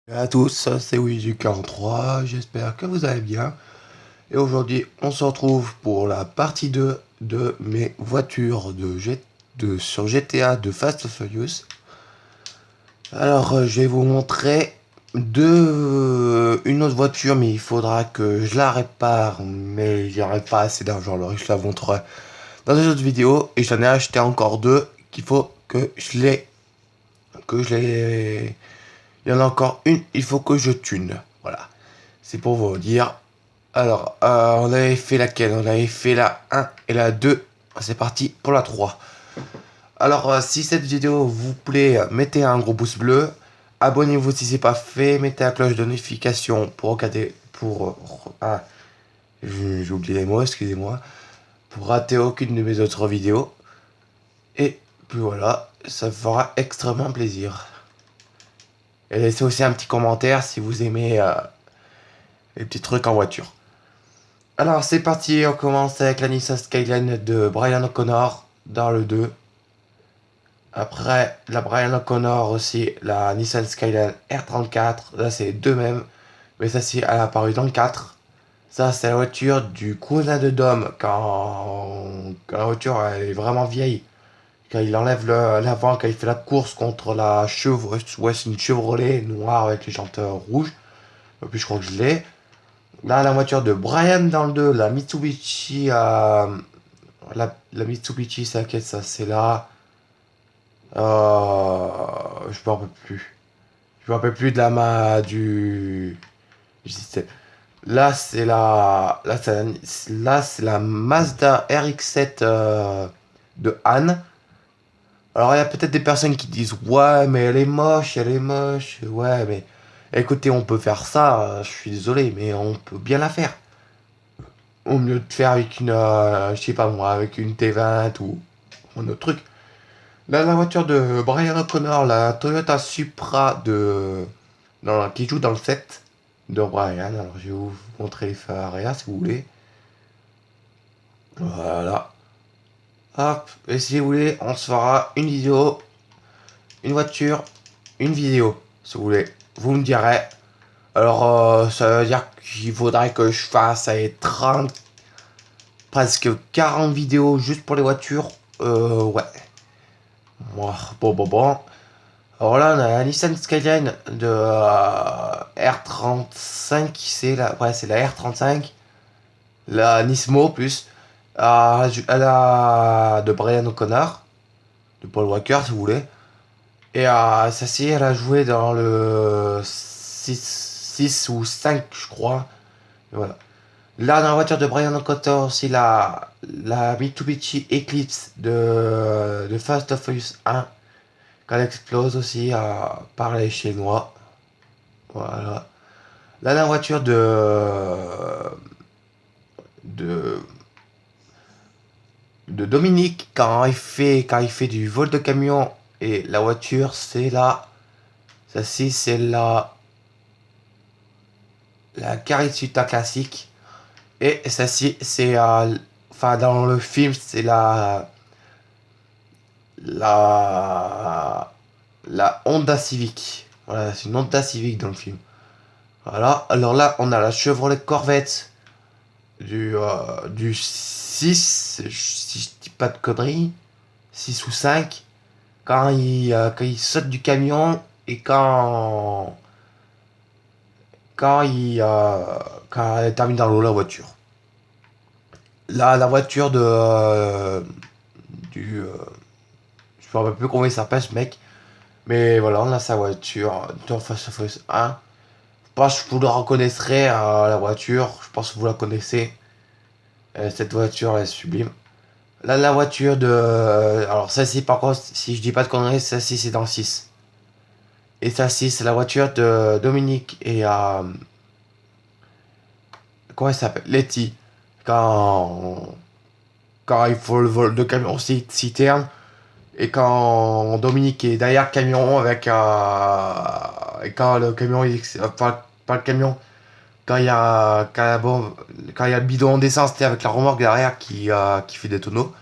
Bonjour à tous, c'est Luigi43, j'espère que vous allez bien. Et aujourd'hui, on se retrouve pour la partie 2 de mes voitures sur GTA de Fast and Furious. Alors, je vais vous montrer une autre voiture, mais il faudra que je la répare, mais j'aurai pas assez d'argent, alors je la montrerai dans une autre vidéo. Et j'en ai acheté encore deux qu'il faut que je les. Il y en a encore une, il faut que je tune. Voilà. C'est pour vous dire. Alors, on avait fait laquelle? On avait fait la 1 et la 2. C'est parti pour la 3. Alors, si cette vidéo vous plaît, mettez un gros pouce bleu. Abonnez-vous si c'est pas fait. Mettez la cloche de notification pour regarder. J'ai oublié les mots, excusez-moi. Pour rater aucune de mes autres vidéos. Et puis voilà, ça me fera extrêmement plaisir. Et laissez aussi un petit commentaire si vous aimez les petits trucs en voiture. Alors c'est parti, on commence avec la Nissan Skyline de Brian O'Connor dans le 2. Après la Brian O'Connor aussi, la Nissan Skyline R34. Là c'est les deux mêmes, mais ça c'est elle a apparu dans le 4. Ça c'est la voiture du cousin de Dom quand la voiture elle est vraiment vieille. Quand il enlève l'avant, quand il fait la course contre la Chevrolet, ouais c'est une Chevrolet noire avec les jantes rouges. Et puis je crois que je l'ai. Là, la voiture de Brian dans le 2, la Mitsubishi. La Mitsubishi, c'est laquelle ça? C'est là. Je me rappelle plus. Je me rappelle plus de la ma. Du. Là, c'est la. Là, c'est la Mazda RX-7 de Anne. Alors, il y a peut-être des personnes qui disent ouais, mais elle est moche, elle est moche. Ouais, mais écoutez, on peut faire ça. Je suis désolé, mais on peut bien la faire. Au mieux de faire avec une, je sais pas moi, avec une T20 ou un autre truc. Là, la voiture de Brian O'Connor, la Toyota Supra qui joue dans le set de Brian. Alors, je vais vous montrer les phares arrière si vous voulez. Voilà. Hop. Et si vous voulez, on se fera une vidéo, une voiture, une vidéo, si vous voulez. Vous me direz. Alors, ça veut dire qu'il faudrait que je fasse 30, presque 40 vidéos juste pour les voitures. Ouais. Bon. Alors là, on a la Nissan Skyline de R35, c'est la R35, la Nismo plus, de Brian O'Connor, de Paul Walker si vous voulez. Et celle-ci, elle a joué dans le 6 ou 5, je crois. Et voilà. Là, dans la voiture de Brian O'Connor, aussi la Mitsubishi Eclipse de Fast and Furious 1. Quand elle explose aussi par les Chinois. Voilà. Là, la voiture de, de Dominique, quand il fait du vol de camion, et la voiture, c'est celle-ci, c'est la Carisuta classique. Et celle-ci, c'est, enfin, dans le film, c'est la, la Honda Civic. Voilà, c'est une Honda Civic dans le film. Voilà, alors là, on a la Chevrolet Corvette du 6, si je dis pas de conneries, 6 ou 5, quand il saute du camion et quand elle termine dans l'eau, la voiture. Là, la voiture je me rappelle plus comment il s'appelle ce mec, mais voilà, on a sa voiture dans Fast and Furious 1. Je pense que vous la reconnaîtrez, la voiture, je pense que vous la connaissez. Cette voiture est sublime. Là, la voiture de. Alors, celle-ci, par contre, si je dis pas de conneries, celle-ci, c'est dans le 6. Et celle-ci, c'est la voiture de Dominique et. Comment elle s'appelle? Letty. Quand. Quand il faut le vol de camion citerne. Et quand Dominique est derrière le camion avec. Et quand le camion. Pas le camion. Quand il y a le bidon d'essence, c'était avec la remorque derrière qui fait des tonneaux.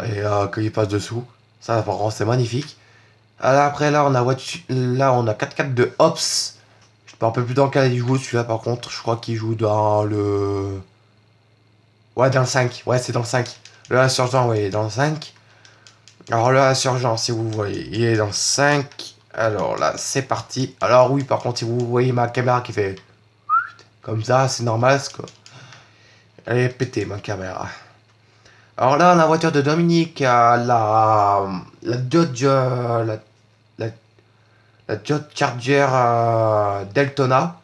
Et quand il passe dessous. Ça, par contre, c'est magnifique. Alors après, là, on a là, on a 4x4 de Ops. Je me rappelle plus dans quel il joue, celui-là, par contre. Je crois qu'il joue dans le... Ouais, dans le 5. Ouais, c'est dans le 5. Le Insurgent, ouais, il est dans le 5. Alors, le Insurgent, si vous voyez, il est dans le 5. Alors là, c'est parti. Alors oui, par contre, si vous voyez ma caméra qui fait... Comme ça, c'est normal, quoi. Elle est pétée, ma caméra. Alors là, la voiture de Dominique, la Dodge, la, la Dodge Charger Deltona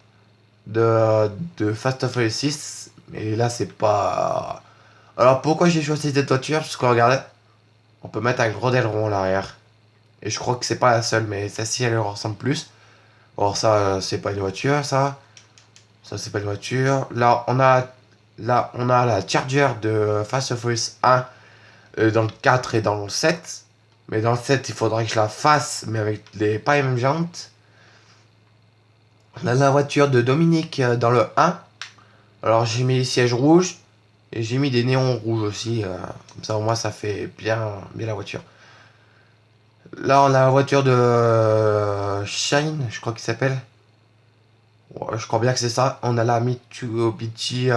de Fast and Furious 6. Mais là, c'est pas... Alors pourquoi j'ai choisi cette voiture? Parce que regardez, on peut mettre un gros aileron à l'arrière. Et je crois que c'est pas la seule, mais celle-ci, elle ressemble plus. Or ça, c'est pas une voiture, ça. Ça, c'est pas une voiture. Là, on a la Charger de Fast and Furious 1 dans le 4 et dans le 7. Mais dans le 7, il faudrait que je la fasse, mais avec pas les mêmes jantes. On a la voiture de Dominique dans le 1. Alors j'ai mis les sièges rouges et j'ai mis des néons rouges aussi. Comme ça au moins ça fait bien la voiture. Là on a la voiture de Shine, je crois qu'il s'appelle. Ouais, je crois bien que c'est ça. On a la Mitsubishi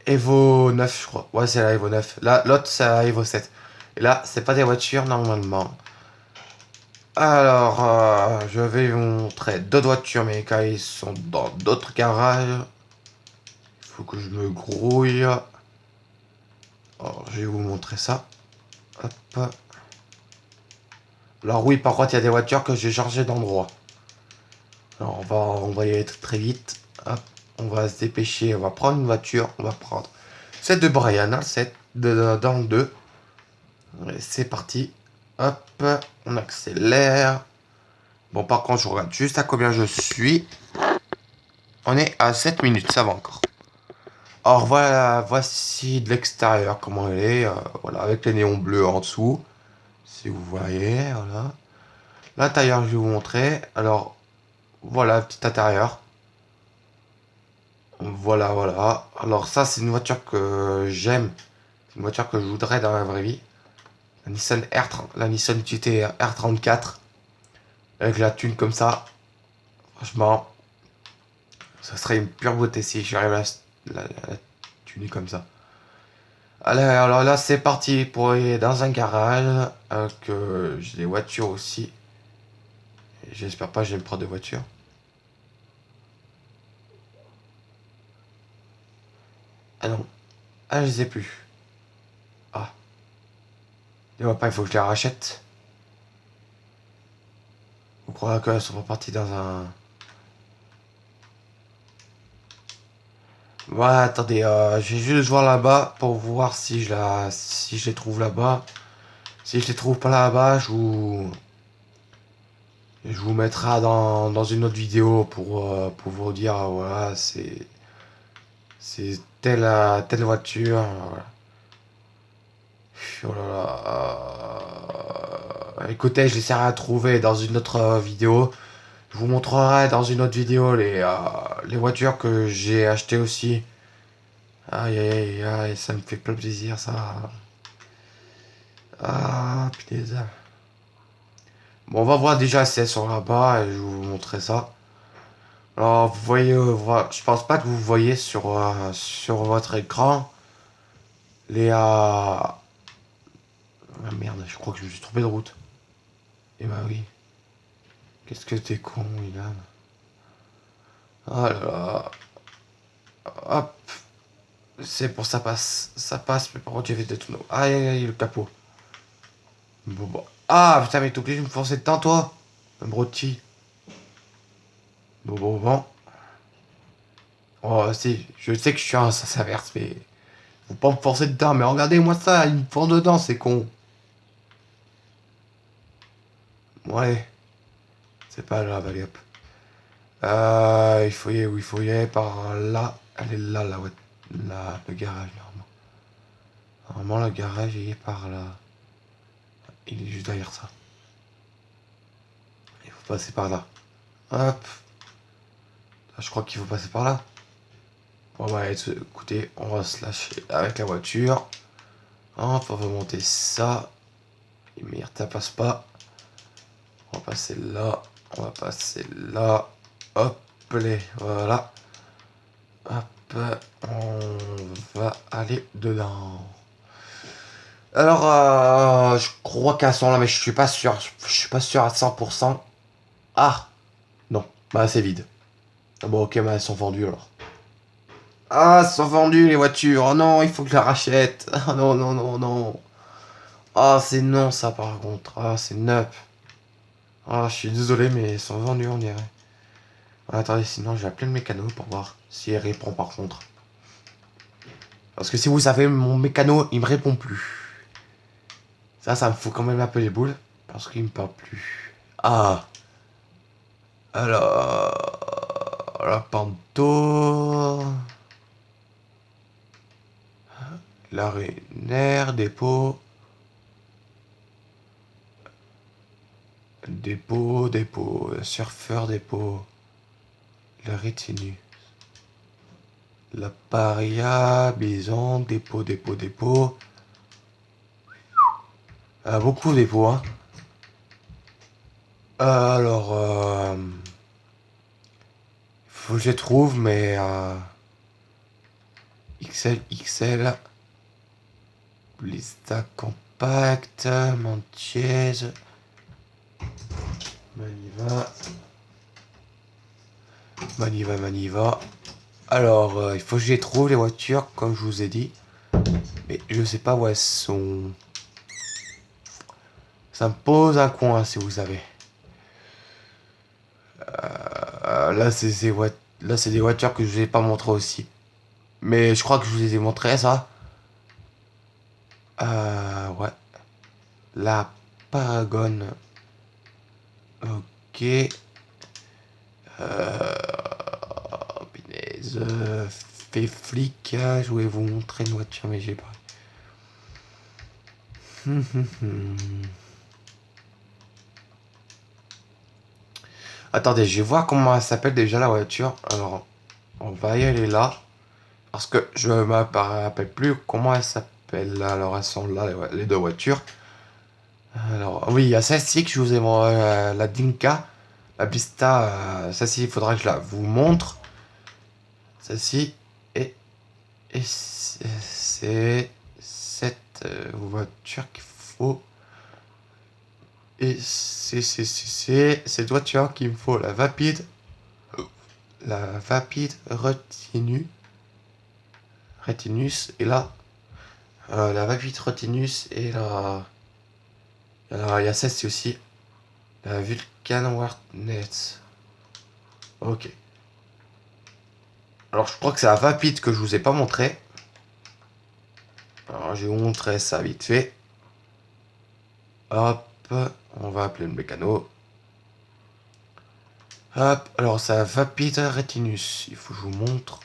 Evo 9, je crois. Ouais, c'est la Evo 9. Là, l'autre, c'est la Evo 7. Et là, c'est pas des voitures normalement. Alors, je vais vous montrer d'autres voitures, mais quand ils sont dans d'autres garages, il faut que je me grouille. Alors, je vais vous montrer ça. Hop. Alors oui, par contre, il y a des voitures que j'ai changé d'endroit. Alors, on va y aller très vite. Hop. On va se dépêcher. On va prendre une voiture. On va prendre celle de Brian, hein, celle dans le 2. C'est parti. Hop. On accélère. Bon, par contre, je regarde juste à combien je suis. On est à 7 minutes, ça va encore. Alors voilà, voici de l'extérieur comment elle est. Voilà, avec les néons bleus en dessous. Si vous voyez, voilà. L'intérieur, je vais vous montrer. Alors, voilà, petit intérieur. Voilà. Alors ça, c'est une voiture que j'aime. C'est une voiture que je voudrais dans la vraie vie. La Nissan GT R34. Avec la thune comme ça. Franchement, ça serait une pure beauté si j'arrive à la tuner comme ça. Allez, alors là, c'est parti pour aller dans un garage. Que j'ai des voitures aussi. J'espère pas que je vais me prendre de voiture. Ah non. Ah, je les ai plus. Ah. Et pas, il faut que je les rachète. Vous croyez qu'elles sont reparties dans un... Ouais, attendez, je vais juste voir là-bas pour voir si je les trouve là-bas. Si je les trouve pas là-bas, je vous mettrai dans une autre vidéo pour vous dire, voilà, c'est telle voiture. Voilà. Oh là là. Écoutez, je l'essaierai à trouver dans une autre vidéo. Je vous montrerai dans une autre vidéo les voitures que j'ai achetées aussi. Aïe, ça me fait plein plaisir ça. Ah, punaise. Bon, on va voir déjà si elles sont là-bas et je vais vous montrer ça. Alors, vous voyez, je pense pas que vous voyez sur votre écran les. Ah merde, je crois que je me suis trompé de route. Eh bah oui. Qu'est-ce que t'es con, Ilan. Oh là là. Hop. C'est pour ça passe. Ça passe, mais par contre, j'ai fait des tonneaux. Aïe, le capot. Bon. Ah, putain, mais t'es obligé de me forcer dedans, toi. Un rôti. Bon. Oh, si, je sais que je suis un sens inverse, mais... Faut pas me forcer dedans, mais regardez-moi ça, ils me font dedans, c'est con. Ouais, c'est pas grave, allez hop. Il faut y aller par là. Elle est là, ouais. Là, le garage, normalement. Normalement, le garage, il est par là. Il est juste derrière ça. Il faut passer par là. Hop. Ah, je crois qu'il faut passer par là. Bon, bah, écoutez, on va se lâcher avec la voiture. Hop, on va monter ça. Et merde, ça passe pas. On va passer là. On va passer là. Hop, les voilà. Hop, on va aller dedans. Alors, je crois qu'elles sont là, mais je suis pas sûr. Je suis pas sûr à 100%. Ah, non, bah c'est vide. Ah bon, ok, bah elles sont vendues alors. Ah, elles sont vendues les voitures. Oh non, il faut que je la rachète. Ah non, non, non, non. Ah, c'est non ça par contre. Ah, c'est neuf. Ah, je suis désolé, mais elles sont vendues, on dirait. Ah, attendez, sinon je vais appeler le mécano pour voir si elle répond par contre. Parce que si vous savez, mon mécano, il me répond plus. Ça me fout quand même un peu les boules. Parce qu'il me parle plus. Ah. Alors. La Panto. L'arénaire, dépôt. Dépôt. Surfeur, dépôt. La rétinue. La paria, bison, dépôt. Beaucoup de dépôts, hein. Alors, faut que je les trouve, mais XL, Blista compact, Mantiez, Maniva. Alors, il faut que je les trouve les voitures, comme je vous ai dit, mais je sais pas où elles sont. Ça me pose un coin, si vous savez. Là, c'est des voitures que je vous ai pas montré aussi. Mais je crois que je vous les ai montrées, ça. Ouais. La Paragon. Ok. Punaise. Fait flic. Je voulais vous montrer une voiture, mais j'ai pas. Attendez, je vais voir comment elle s'appelle déjà la voiture. Alors, on va y aller là. Parce que je ne me rappelle plus comment elle s'appelle. Alors, elles sont là, les deux voitures. Alors, oui, il y a celle-ci que je vous ai montré, la Dinka. La Pista, celle-ci, il faudra que je la vous montre. Celle-ci. Et c'est cette voiture qu'il faut. Et c'est cette voiture qu'il me faut. La Vapide. La Vapide Retinus. Et là, la Vapide Retinus et la. Alors, il y a celle-ci aussi. La Vulcan Warnet. Ok. Alors, je crois que c'est la Vapide que je vous ai pas montré. Alors, je vais vous montrer ça vite fait. Hop. On va appeler le mécano. Hop. Alors, c'est la Vapide Retinus. Il faut que je vous montre.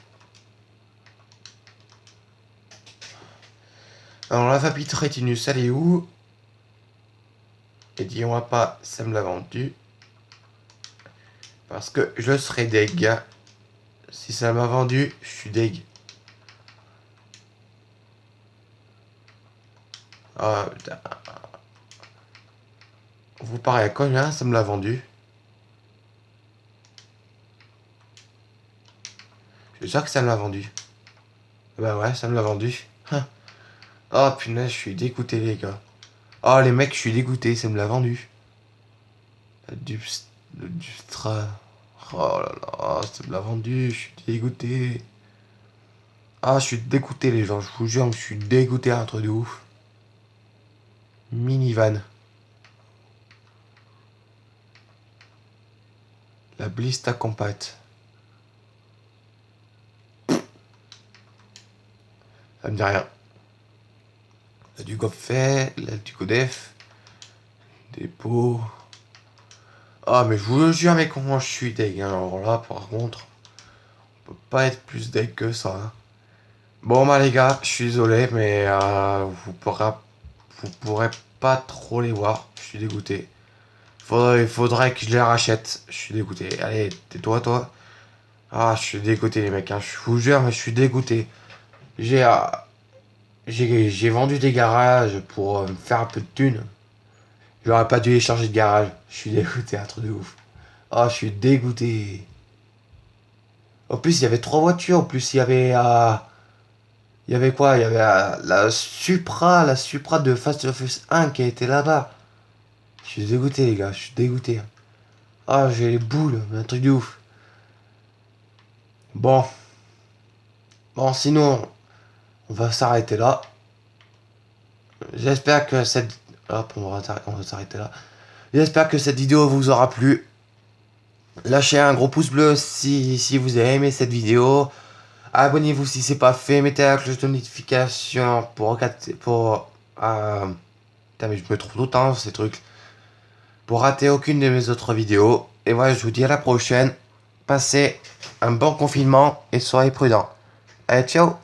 Alors, la Vapide Retinus, elle est où? Et dis-moi pas, ça me l'a vendu. Parce que je serai deg. Si ça m'a vendu, je suis deg. Ah, putain. Vous parlez à combien ça me l'a vendu? Je suis sûr que ça me l'a vendu. Bah ouais, ça me l'a vendu. Oh punaise, je suis dégoûté les gars. Oh les mecs, je suis dégoûté, ça me l'a vendu. Le Dustra. Oh là là, ça me l'a vendu, je suis dégoûté. Ah, je suis dégoûté les gens, je vous jure, je suis dégoûté un truc de ouf. Minivan. La Blista Compact. Ça me dit rien. La du Gopfet, la du Godef. Dépôt. Ah, mais je vous jure, mais comment je suis deg. Alors là, par contre, on peut pas être plus deg que ça, hein. Bon, bah les gars, je suis désolé, mais vous pourrez pas trop les voir. Je suis dégoûté. Il faudrait que je les rachète. Je suis dégoûté. Allez, tais-toi, toi. Ah, je suis dégoûté, les mecs, hein. Je vous jure, mais je suis dégoûté. J'ai j'ai vendu des garages pour me faire un peu de thunes. J'aurais pas dû les changer de garage. Je suis dégoûté, un truc de ouf. Oh, je suis dégoûté. En plus, il y avait 3 voitures. En plus, il y avait... il y avait quoi? Il y avait la Supra de Fast and Furious 1 qui a été là-bas. Je suis dégoûté, les gars. Je suis dégoûté. Ah, j'ai les boules. Un truc de ouf. Bon. Bon, sinon, on va s'arrêter là. J'espère que cette... Hop, on va s'arrêter là. J'espère que cette vidéo vous aura plu. Lâchez un gros pouce bleu si vous avez aimé cette vidéo. Abonnez-vous si c'est pas fait. Mettez la cloche de notification putain, mais je me trompe tout le temps ces trucs. Pour rater aucune de mes autres vidéos. Et voilà, je vous dis à la prochaine. Passez un bon confinement et soyez prudents. Allez, ciao!